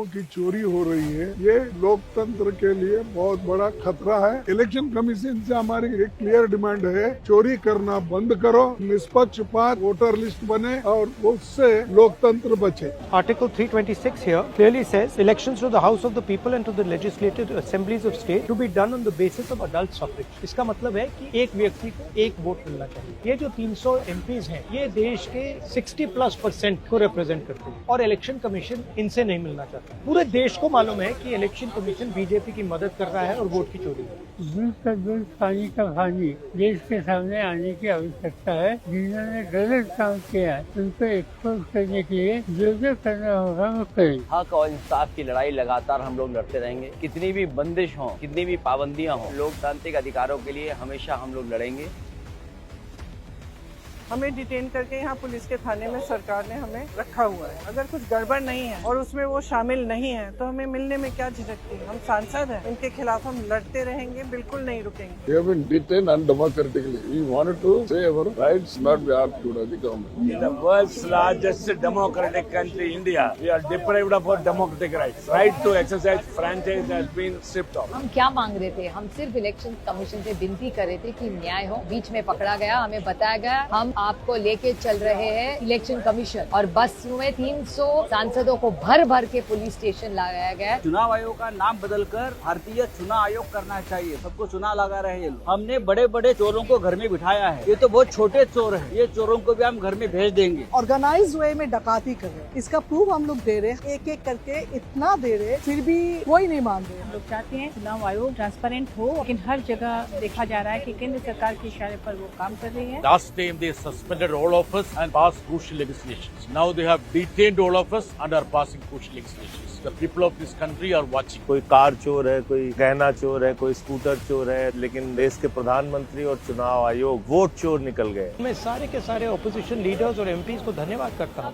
वोटों की चोरी हो रही है, ये लोकतंत्र के लिए बहुत बड़ा खतरा है। इलेक्शन कमीशन से हमारी एक क्लियर डिमांड है, चोरी करना बंद करो, निष्पक्षपात वोटर लिस्ट बने और उससे लोकतंत्र बचे। Article 326 here clearly says elections to the House of the People and to the legislative assemblies of state to be done on the basis of adult suffrage। इसका मतलब है कि एक व्यक्ति को एक वोट मिलना चाहिए। ये जो 300 MPs हैं, ये देश के 60+% को रिप्रेजेंट करते हैं और इलेक्शन कमीशन इनसे नहीं मिलना चाहता। पूरे देश को मालूम है कि इलेक्शन कमीशन बीजेपी की मदद कर रहा है और वोट की चोरी है। दूध का दूध, पानी का पानी, देश के सामने आने की आवश्यकता है। जिन्होंने गलत काम किया है उनको एक्सपोज करने के लिए जो करना होगा वो करें। हक और इंसाफ की लड़ाई लगातार हम लोग लड़ते रहेंगे। कितनी भी बंदिश हो, कितनी भी पाबंदियां हो, लोकतांत्रिक अधिकारों के लिए हमेशा हम लोग लड़ेंगे। हमें डिटेन करके यहाँ पुलिस के थाने में सरकार ने हमें रखा हुआ है। अगर कुछ गड़बड़ नहीं है और उसमें वो शामिल नहीं है तो हमें मिलने में क्या झिझकती है। हम सांसद हैं, इनके खिलाफ हम लड़ते रहेंगे, बिल्कुल नहीं रुकेंगे। We have been detained undemocratically. We wanted to say our rights not be argued by the government. In the world's largest democratic country, India, we are deprived of our democratic rights. Right to exercise franchise has been stripped off. हम क्या मांग रहे थे? हम सिर्फ election commission से विनती कर रहे थे कि न्याय हो। बीच में पकड़ा गया, हमें बताया गया हम आपको लेके चल रहे हैं इलेक्शन कमीशन, और बस में 300 सांसदों को भर भर के पुलिस स्टेशन लगाया गया। चुनाव आयोग का नाम बदलकर भारतीय चुनाव आयोग करना चाहिए। सबको चुनाव लगा रहे हैं। हमने बड़े बड़े चोरों को घर में बिठाया है। ये तो बहुत छोटे चोर हैं। ये चोरों को भी हम घर में भेज देंगे। ऑर्गेनाइज वे में डकाती कर रहे हैं, इसका प्रूफ हम लोग दे रहे हैं। एक एक करके इतना दे रहे, फिर भी कोई नहीं मान रहे। हम लोग चाहते हैं चुनाव आयोग ट्रांसपेरेंट हो, लेकिन हर जगह देखा जा रहा है कि केंद्र सरकार के इशारे पर वो काम कर रही है। Last time they suspended all of us and passed crucial legislations. Now they have detained all of us and are passing crucial legislations. The people of this country are watching. कोई कार चोर है, कोई गहना चोर है, कोई scooter चोर है, लेकिन देश के प्रधानमंत्री और चुनाव आयोग वोट चोर निकल गए। मैं सारे के सारे ऑपोजिशन लीडर्स और MPs को धन्यवाद करता हूँ।